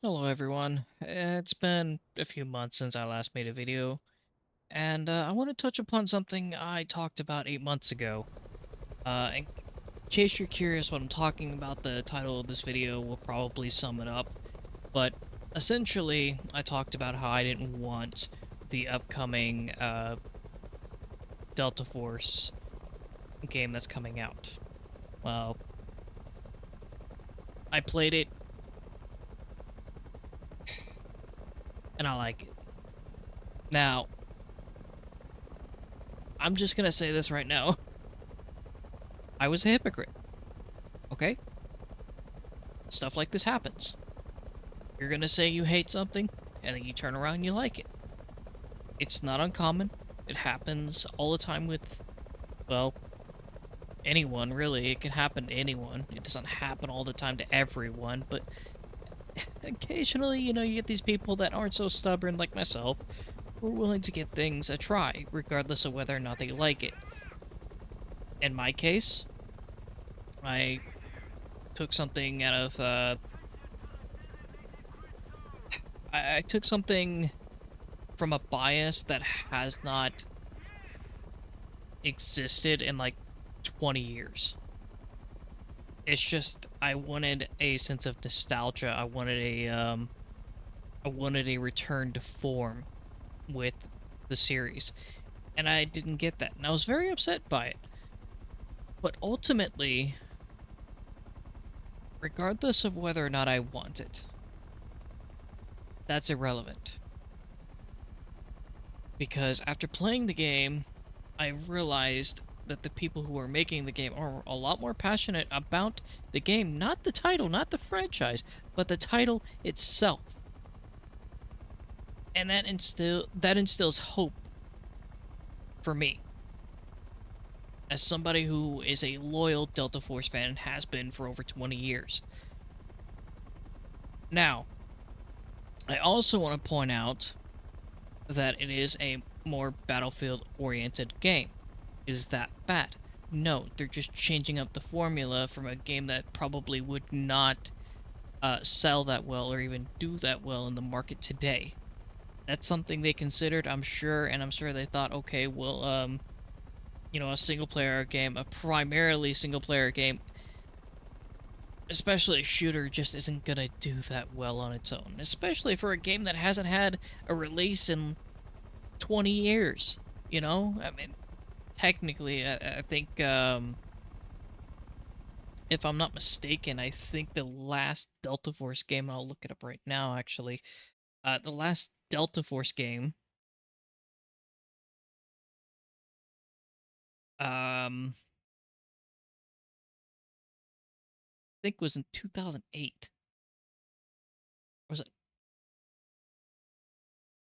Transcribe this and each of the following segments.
Hello everyone. It's been a few months since I last made a video, and I want to touch upon something I talked about 8 months ago. In case you're curious what I'm talking about, the title of this video will probably sum it up, but essentially, I talked about how I didn't want the upcoming Delta Force game that's coming out. Well, I played it, and I like it. Now, I'm just gonna say this right now. I was a hypocrite, okay? Stuff like this happens. You're gonna say you hate something, and then you turn around and you like it. It's not uncommon. It happens all the time with, well, anyone, really. It can happen to anyone. It doesn't happen all the time to everyone, but occasionally, you get these people that aren't so stubborn like myself, who are willing to give things a try, regardless of whether or not they like it. In my case, I took something out of, I took something from a bias that has not existed in like 20 years. It's just I wanted a sense of nostalgia. I wanted a return to form with the series. And I didn't get that. And I was very upset by it. But ultimately, regardless of whether or not I want it, that's irrelevant. Because after playing the game, I realized that the people who are making the game are a lot more passionate about the game, not the title, not the franchise, but the title itself. And that instills hope for me as somebody who is a loyal Delta Force fan and has been for over 20 years. Now, I also want to point out that it is a more battlefield oriented game. Is that bad? No, they're just changing up the formula from a game that probably would not sell that well or even do that well in the market today. That's something they considered, I'm sure, and I'm sure they thought, okay, well, a single player game, a primarily single player game, especially a shooter, just isn't gonna do that well on its own, especially for a game that hasn't had a release in 20 years. I mean, technically, I think, if I'm not mistaken, I think the last Delta Force game, I'll look it up right now, actually. The last Delta Force game, I think was in 2008. Or was it?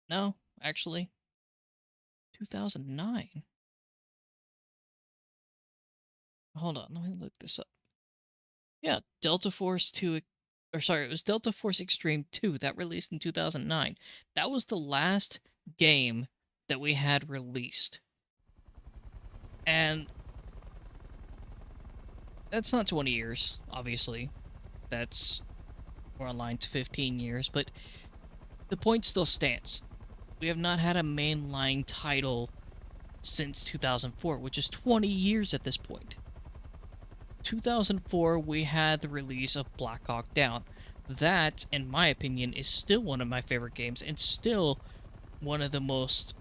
No, actually, 2009. Hold on, let me look this up. Yeah, Delta Force 2, or sorry, it was Delta Force Extreme 2 that released in 2009. That was the last game that we had released. And that's not 20 years, obviously. That's more online to 15 years, but the point still stands. We have not had a mainline title since 2004, which is 20 years at this point. 2004, we had the release of Black Hawk Down. That, in my opinion, is still one of my favorite games and still one of the most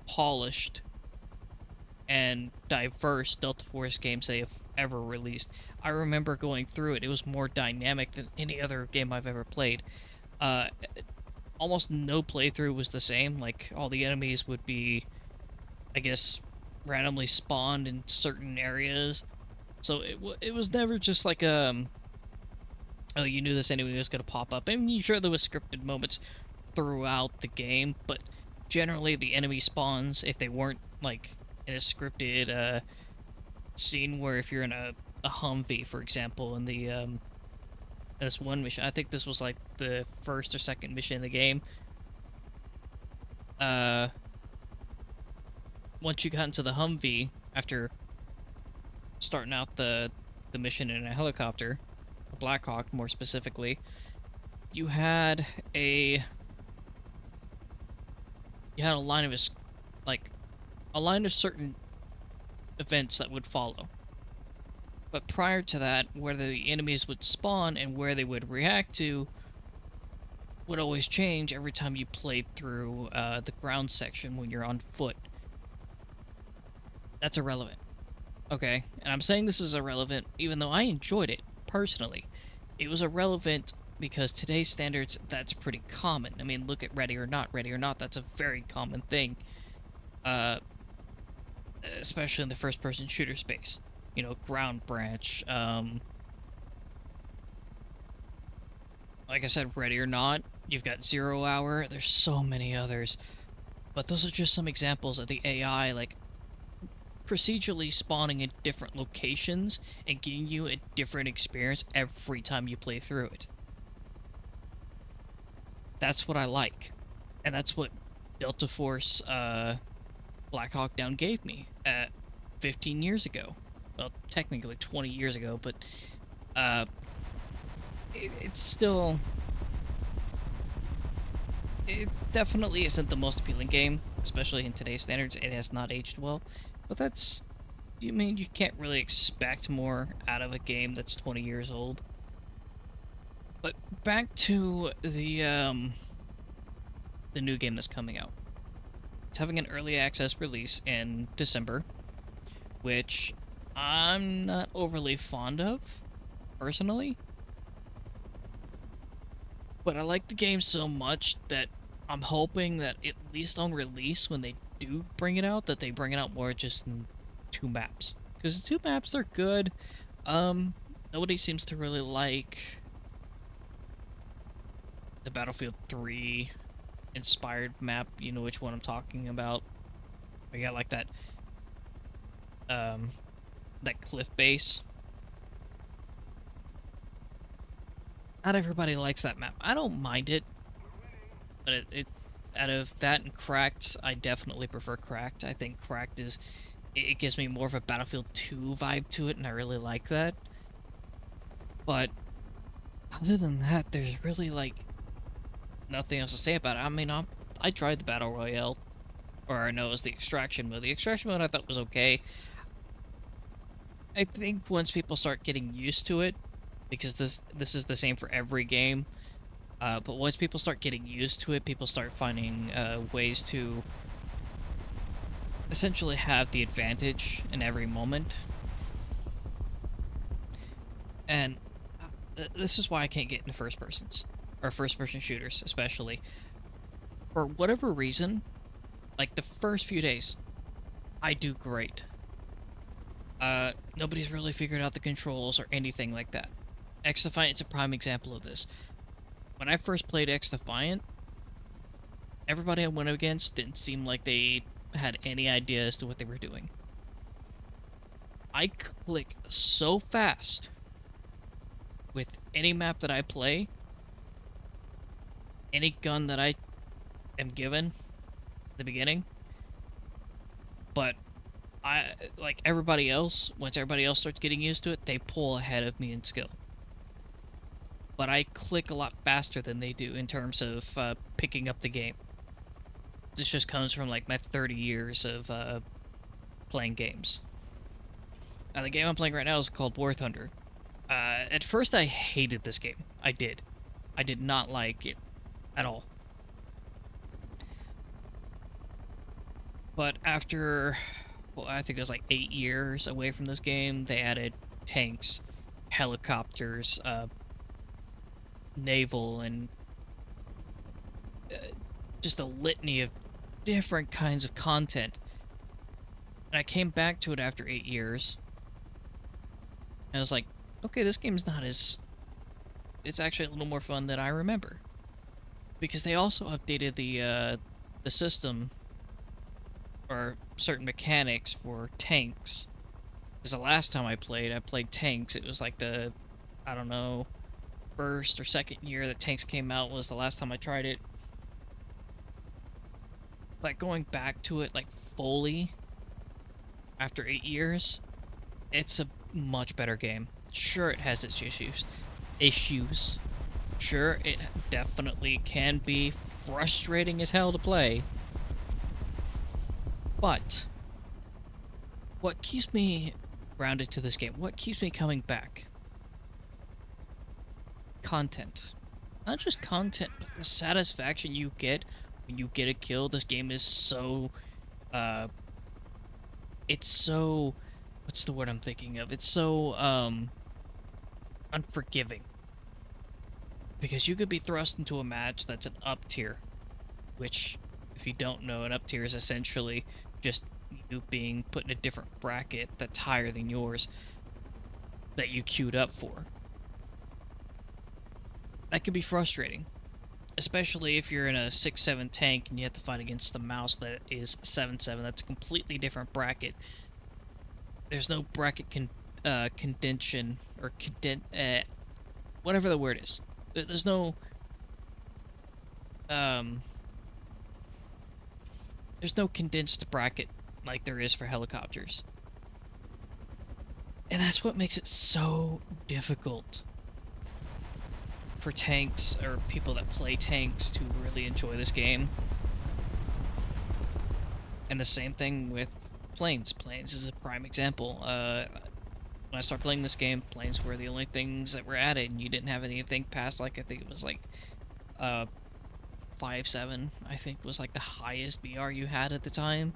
polished and diverse Delta Force games they have ever released. I remember going through it. It was more dynamic than any other game I've ever played. Uh, Almost no playthrough was the same. Like, all the enemies would be, I guess, randomly spawned in certain areas. So it was never just like, oh, you knew this enemy was going to pop up. I mean, sure, there was scripted moments throughout the game, but generally the enemy spawns, if they weren't, like, in a scripted, scene where if you're in a Humvee, for example, in the, this one mission, I think this was, like, the first or second mission in the game, uh, once you got into the Humvee, after starting out the mission in a helicopter, Blackhawk more specifically, you had a line of like a line of certain events that would follow. But prior to that, whether the enemies would spawn and where they would react to would always change every time you played through the ground section when you're on foot. That's irrelevant. Okay, and I'm saying this is irrelevant even though I enjoyed it, personally. It was irrelevant because today's standards, that's pretty common. I mean, look at Ready or Not. Ready or Not, that's a very common thing. Especially in the first-person shooter space. You know, Ground Branch, like I said, Ready or Not, you've got Zero Hour, there's so many others. But those are just some examples of the AI, like, procedurally spawning in different locations and giving you a different experience every time you play through it. That's what I like. And that's what Delta Force Black Hawk Down gave me 15 years ago. Well, technically 20 years ago, but it's still... It definitely isn't the most appealing game, especially in today's standards. It has not aged well. But that's... You mean you can't really expect more out of a game that's 20 years old? But back to the new game that's coming out. It's having an early access release in December, which I'm not overly fond of, personally. But I like the game so much that I'm hoping that at least on release, when they do bring it out, that they bring it out more just in 2 maps. Because the 2 maps, they're good. Nobody seems to really like the Battlefield 3 inspired map. You know which one I'm talking about. I got like that cliff base. Not everybody likes that map. I don't mind it, but it out of that and Cracked, I definitely prefer Cracked. I think Cracked is... It gives me more of a Battlefield 2 vibe to it, and I really like that. But other than that, there's really, like, nothing else to say about it. I mean, I tried the Battle Royale, or no, it was the Extraction mode. The Extraction mode I thought was okay. I think once people start getting used to it, because this is the same for every game, but once people start getting used to it, people start finding ways to essentially have the advantage in every moment. And this is why I can't get into first persons, or first person shooters especially. For whatever reason, like the first few days, I do great. Nobody's really figured out the controls or anything like that. X-Defiant's a prime example of this. When I first played X-Defiant, everybody I went against didn't seem like they had any idea as to what they were doing. I click so fast with any map that I play, any gun that I am given in the beginning, but like everybody else, once everybody else starts getting used to it, they pull ahead of me in skill. But I click a lot faster than they do in terms of picking up the game. This just comes from like my 30 years of playing games. Now the game I'm playing right now is called War Thunder. At first I hated this game. I did. I did not like it at all. But after, well, I think it was like 8 years away from this game, they added tanks, helicopters, naval, and just a litany of different kinds of content. And I came back to it after 8 years. And I was like, okay, this game's not as... It's actually a little more fun than I remember. Because they also updated the system, or certain mechanics for tanks. Because the last time I played tanks. It was like the, I don't know, first or second year that tanks came out was the last time I tried it. But going back to it, like, fully, after 8 years, it's a much better game. Sure, it has its issues. issues. Sure, it definitely can be frustrating as hell to play, but what keeps me grounded to this game, what keeps me coming back? Content. Not just content, but the satisfaction you get when you get a kill. This game is so, uh, it's so, what's the word I'm thinking of? It's so, unforgiving. Because you could be thrust into a match that's an up tier, which, if you don't know, an up tier is essentially just you being put in a different bracket that's higher than yours that you queued up for. That could be frustrating, especially if you're in a 6-7 tank and you have to fight against the mouse that is 7-7. That's a completely different bracket. There's no bracket contention or whatever the word is. There's no um there's no condensed bracket like there is for helicopters. And that's what makes it so difficult for tanks or people that play tanks to really enjoy this game. And the same thing with planes. Planes is a prime example. When I started playing this game, planes were the only things that were added, and you didn't have anything past, like, I think it was like 5-7, I think was like the highest BR you had at the time.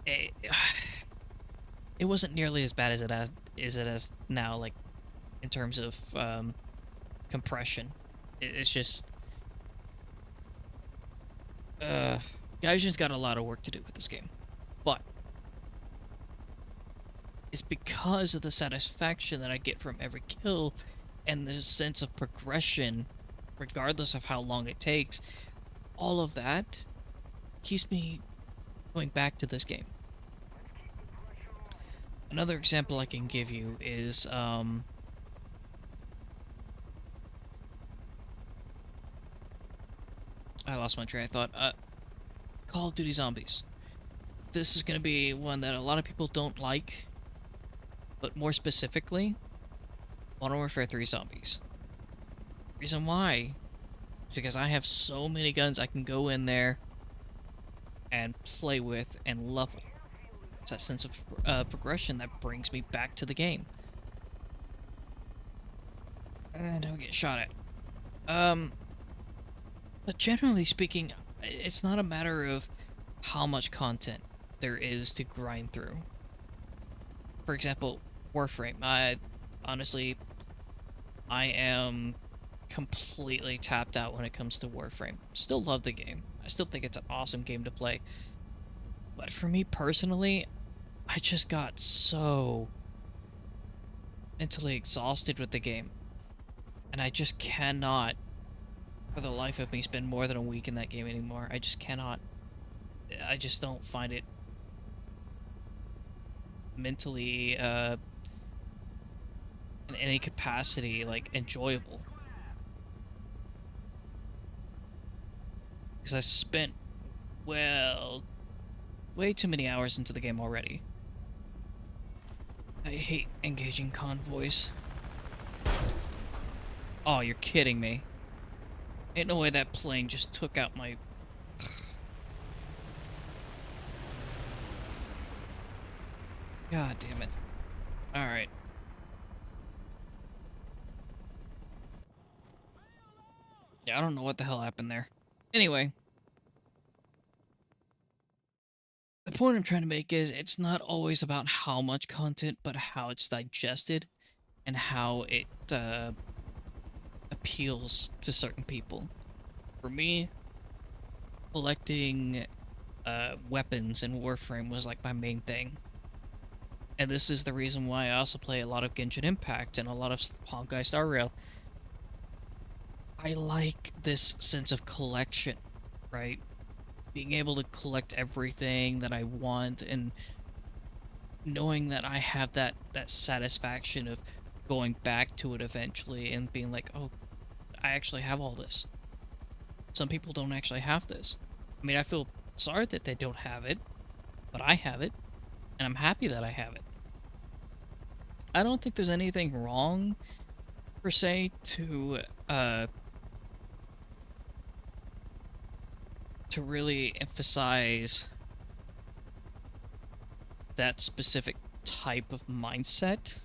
It, it wasn't nearly as bad as it is now, like, in terms of compression. It's just Gaijin's got a lot of work to do with this game, but it's because of the satisfaction that I get from every kill and the sense of progression, regardless of how long it takes. All of that keeps me going back to this game. Another example I can give you is I lost my train of thought. Call of Duty Zombies. This is going to be one that a lot of people don't like, but more specifically, Modern Warfare 3 Zombies. Reason why is because I have so many guns I can go in there and play with and level. It's that sense of progression that brings me back to the game. And don't get shot at. But generally speaking, it's not a matter of how much content there is to grind through. For example, Warframe. Honestly, I am completely tapped out when it comes to Warframe. Still love the game. I still think it's an awesome game to play. But for me personally, I just got so mentally exhausted with the game. And I just cannot, for the life of me, spend more than a week in that game anymore. I just cannot. I just don't find it mentally, in any capacity, like, enjoyable. Because I spent, well, way too many hours into the game already. I hate engaging convoys. Oh, you're kidding me. Ain't no way that plane just took out my... God damn it. Alright. Yeah, I don't know what the hell happened there. Anyway. The point I'm trying to make is it's not always about how much content, but how it's digested and how it appeals to certain people. For me, collecting weapons in Warframe was like my main thing. And this is the reason why I also play a lot of Genshin Impact and a lot of Honkai Star Rail. I like this sense of collection, right? Being able to collect everything that I want and knowing that I have that satisfaction of going back to it eventually and being like, oh, I actually have all this. Some people don't actually have this. I mean, I feel sorry that they don't have it, but I have it, and I'm happy that I have it. I don't think there's anything wrong per se to really emphasize that specific type of mindset.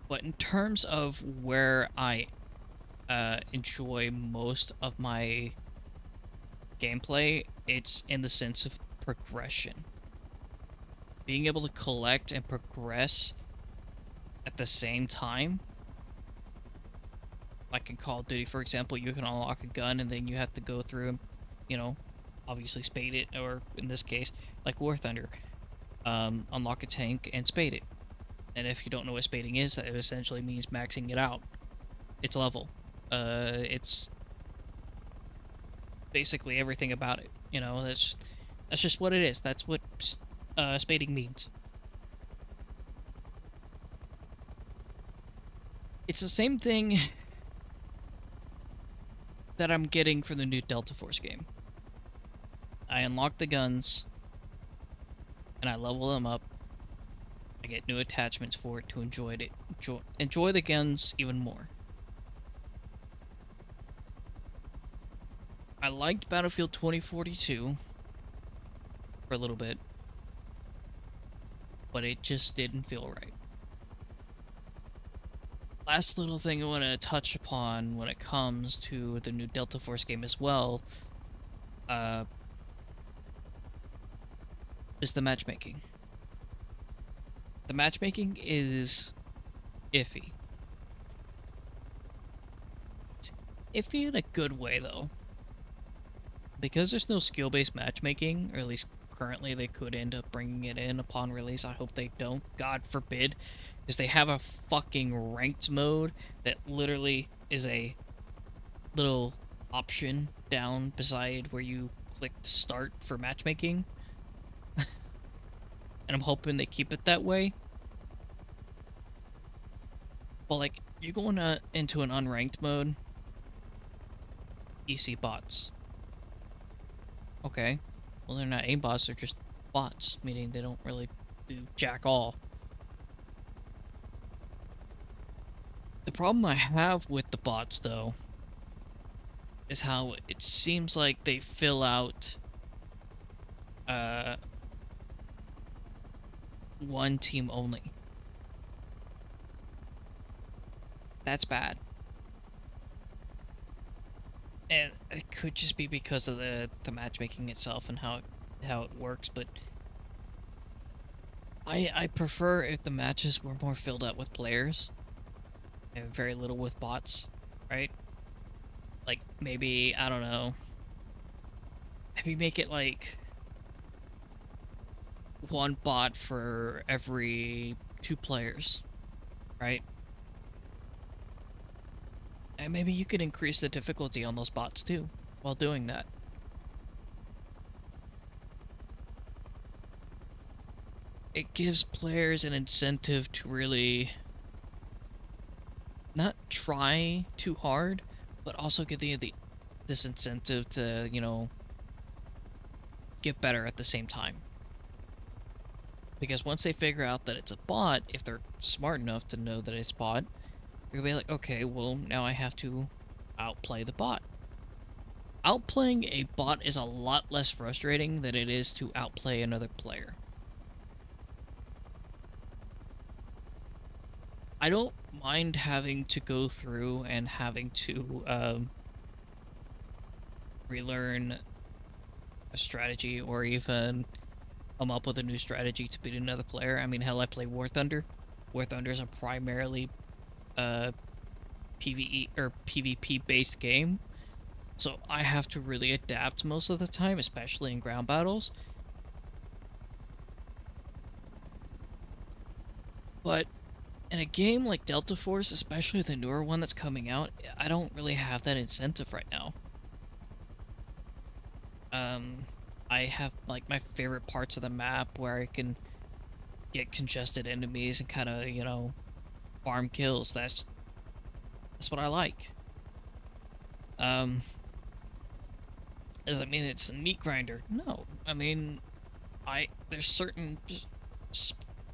But in terms of where I enjoy most of my gameplay, it's in the sense of progression. Being able to collect and progress at the same time. Like in Call of Duty, for example, you can unlock a gun and then you have to go through and, you know, obviously spade it, or in this case, like War Thunder, unlock a tank and spade it. And if you don't know what spading is, that essentially means maxing it out. It's level. It's basically everything about it. You know, that's just what it is. That's what spading means. It's the same thing that I'm getting for the new Delta Force game. I unlock the guns, and I level them up. I get new attachments for it to enjoy the guns even more. I liked Battlefield 2042 for a little bit, but it just didn't feel right. Last little thing I want to touch upon when it comes to the new Delta Force game as well, is the matchmaking. The matchmaking is iffy. It's iffy in a good way, though. Because there's no skill-based matchmaking, or at least currently they could end up bringing it in upon release. I hope they don't. God forbid. Because they have a fucking ranked mode that literally is a little option down beside where you click to start for matchmaking. And I'm hoping they keep it that way. But like, you go into an unranked mode, you see bots. Okay, well they're not aimbots, they're just bots, meaning they don't really do jack all. The problem I have with the bots, though, is how it seems like they fill out one team only. That's bad. And it could just be because of the matchmaking itself and how it works, but I prefer if the matches were more filled up with players and very little with bots, right? Like, maybe, I don't know, maybe make it like one bot for every 2 players, right? And maybe you could increase the difficulty on those bots too while doing that. It gives players an incentive to really not try too hard, but also get this incentive to, you know, get better at the same time. Because once they figure out that it's a bot, if they're smart enough to know that it's bot, you're gonna be like, okay, well, now I have to outplay the bot. Outplaying a bot is a lot less frustrating than it is to outplay another player. I don't mind having to go through and having to relearn a strategy, or even come up with a new strategy to beat another player. I mean, hell, I play War Thunder. War Thunder is a primarily PvE or PvP based game, so I have to really adapt most of the time, especially in ground battles. But in a game like Delta Force, especially the newer one that's coming out, I don't really have that incentive right now. I have like my favorite parts of the map where I can get congested enemies and kind of, you know, farm kills. That's what I like. Does that mean it's a meat grinder? No. I mean, there's certain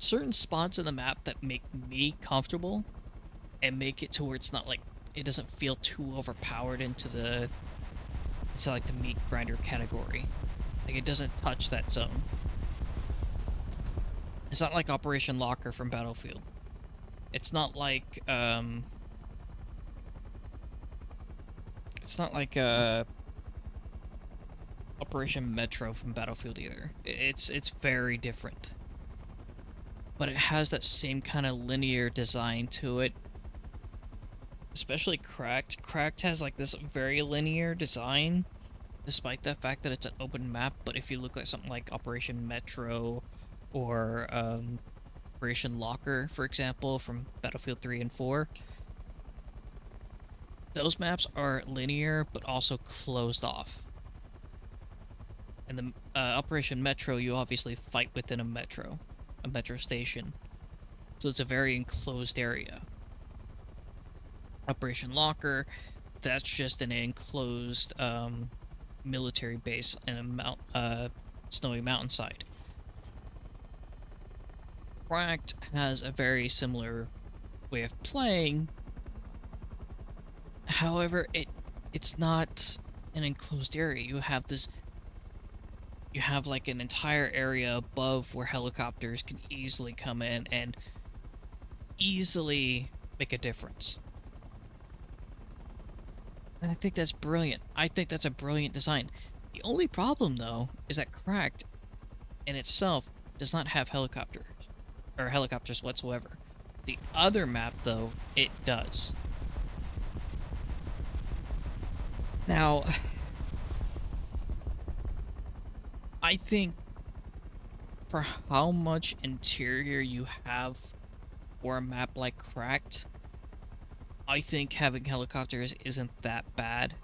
certain spots in the map that make me comfortable and make it to where it's not like it doesn't feel too overpowered into like the meat grinder category. Like it doesn't touch that zone. It's not like Operation Locker from Battlefield. It's not like it's not like Operation Metro from Battlefield either. It's very different. But it has that same kind of linear design to it. Especially Cracked. Cracked has like this very linear design, despite the fact that it's an open map. But if you look at something like Operation Metro or Operation Locker, for example, from Battlefield 3 and 4, those maps are linear but also closed off. And the Operation Metro, you obviously fight within a metro station. So it's a very enclosed area. Operation Locker, that's just an enclosed military base in a snowy mountainside. Cracked has a very similar way of playing. However, it's not an enclosed area. You have like an entire area above where helicopters can easily come in and easily make a difference. And I think that's brilliant. I think that's a brilliant design. The only problem, though, is that Cracked in itself does not have helicopters whatsoever. The other map, though, it does. Now, I think for how much interior you have for a map like Cracked, I think having helicopters isn't that bad.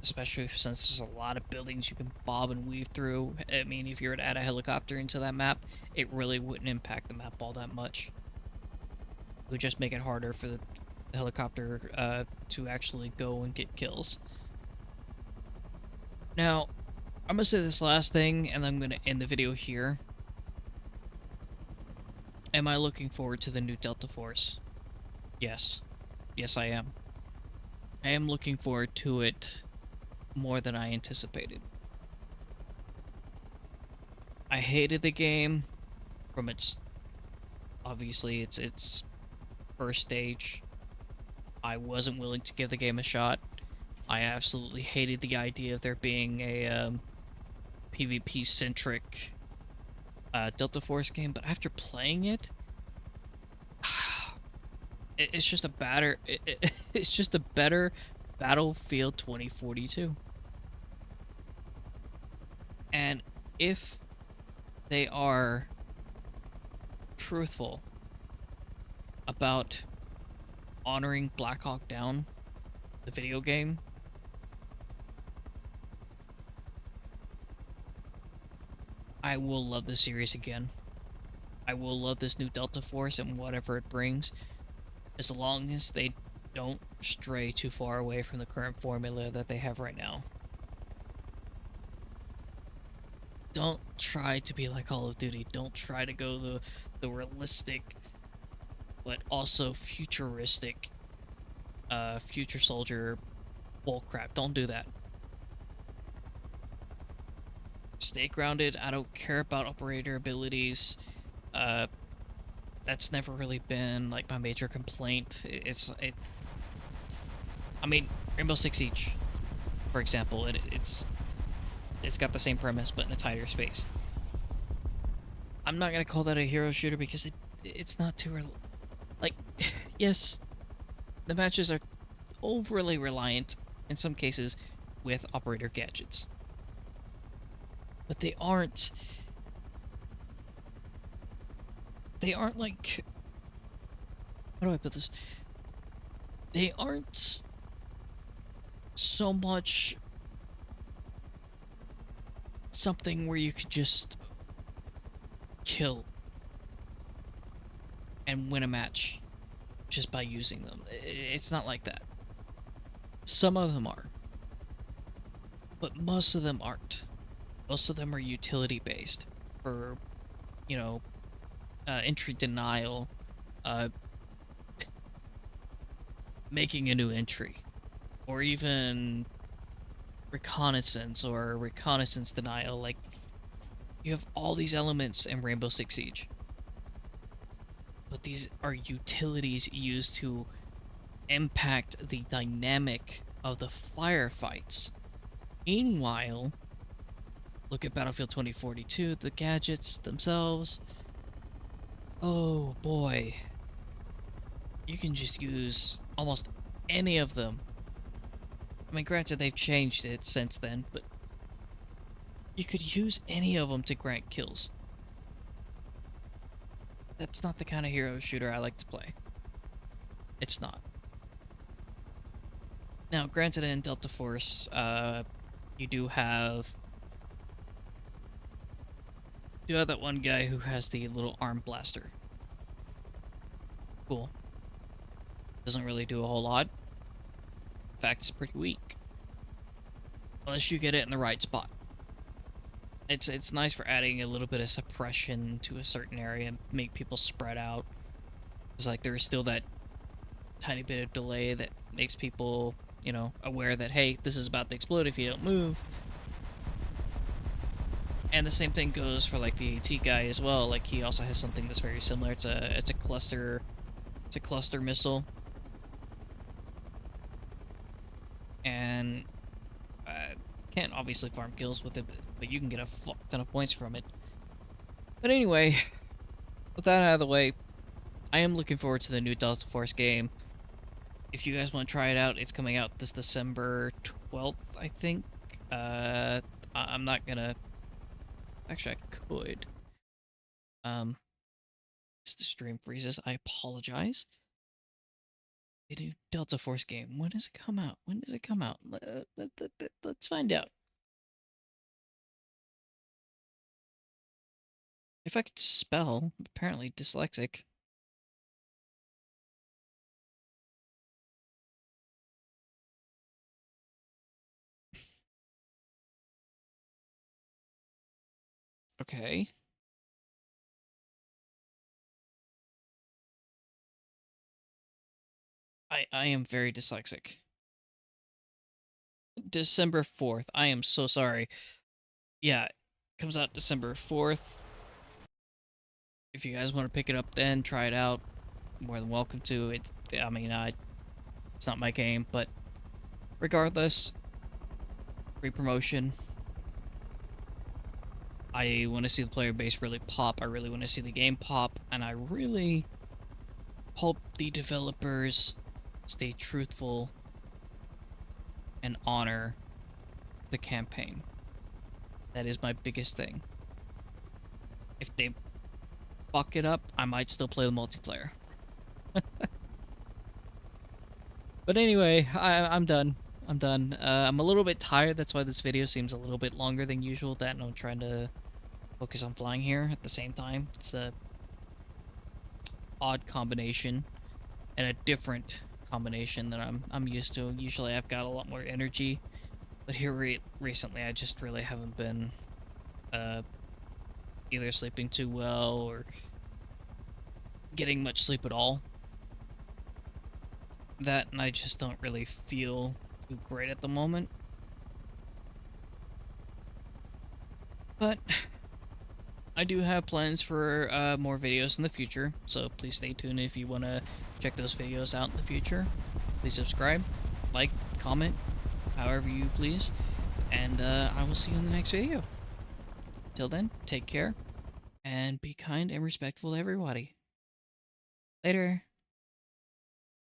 Especially since there's a lot of buildings you can bob and weave through. I mean, if you were to add a helicopter into that map, it really wouldn't impact the map all that much. It would just make it harder for the helicopter to actually go and get kills. Now, I'm gonna say this last thing, and then I'm gonna end the video here. Am I looking forward to the new Delta Force? Yes. Yes, I am. I am looking forward to it more than I anticipated. I hated the game from obviously its first stage. I wasn't willing to give the game a shot. I absolutely hated the idea of there being a PvP centric Delta Force game, but after playing it, it's just a better it's just a better Battlefield 2042. And if they are truthful about honoring Black Hawk Down, the video game, I will love this series again. I will love this new Delta Force and whatever it brings, as long as they don't stray too far away from the current formula that they have right now. Don't try to be like Call of Duty. Don't try to go the realistic, but also futuristic, future soldier bullcrap. Don't do that. Stay grounded. I don't care about operator abilities. That's never really been like my major complaint. I mean, Rainbow Six Siege, for example, it's got the same premise but in a tighter space. I'm not gonna call that a hero shooter because it's not too like yes, the matches are overly reliant in some cases with operator gadgets, but they aren't like, how do I put this? They aren't so much something where you could just kill and win a match just by using them. It's not like that. Some of them are, but most of them aren't. Most of them are utility based for you know, entry denial, uh, making a new entry, or even reconnaissance or reconnaissance denial. Like, you have all these elements in Rainbow Six Siege, but these are utilities used to impact the dynamic of the firefights. Meanwhile, look at Battlefield 2042, the gadgets themselves. Oh boy. You can just use almost any of them. I mean, granted, they've changed it since then, but you could use any of them to grant kills. That's not the kind of hero shooter I like to play. It's not. Now, granted, in Delta Force, you do have that one guy who has the little arm blaster. Cool. Doesn't really do a whole lot. In fact, it's pretty weak. Unless you get it in the right spot. It's nice for adding a little bit of suppression to a certain area and make people spread out. It's like there's still that tiny bit of delay that makes people, you know, aware that, hey, this is about to explode if you don't move. And the same thing goes for like the AT guy as well. Like, he also has something that's very similar. It's a cluster missile. And can't obviously farm kills with it, but you can get a fuck ton of points from it. But anyway, with that out of the way, I am looking forward to the new Delta Force game. If you guys want to try it out, it's coming out this December 12th, I think. I'm not gonna... Actually, I could. If the stream freezes, I apologize. The new Delta Force game. When does it come out? When does it come out? Let's find out. If I could spell, apparently dyslexic. Okay. I am very dyslexic. December 4th. I am so sorry. Yeah, comes out December 4th. If you guys want to pick it up then, try it out. More than welcome to. I mean, it's not my game, but regardless, free promotion. I want to see the player base really pop. I really want to see the game pop, and I really hope the developers stay truthful and honor the campaign. That is my biggest thing. If they fuck it up, I might still play the multiplayer. But anyway, I'm done. I'm done. I'm a little bit tired. That's why this video seems a little bit longer than usual. That and I'm trying to focus on flying here at the same time. It's a odd combination and a different combination that I'm used to. Usually I've got a lot more energy, but here recently I just really haven't been either sleeping too well or getting much sleep at all. That and I just don't really feel too great at the moment. But I do have plans for more videos in the future, so please stay tuned if you want to check those videos out in the future. Please subscribe, like, comment, however you please, and I will see you in the next video. Till then, take care, and be kind and respectful to everybody. Later.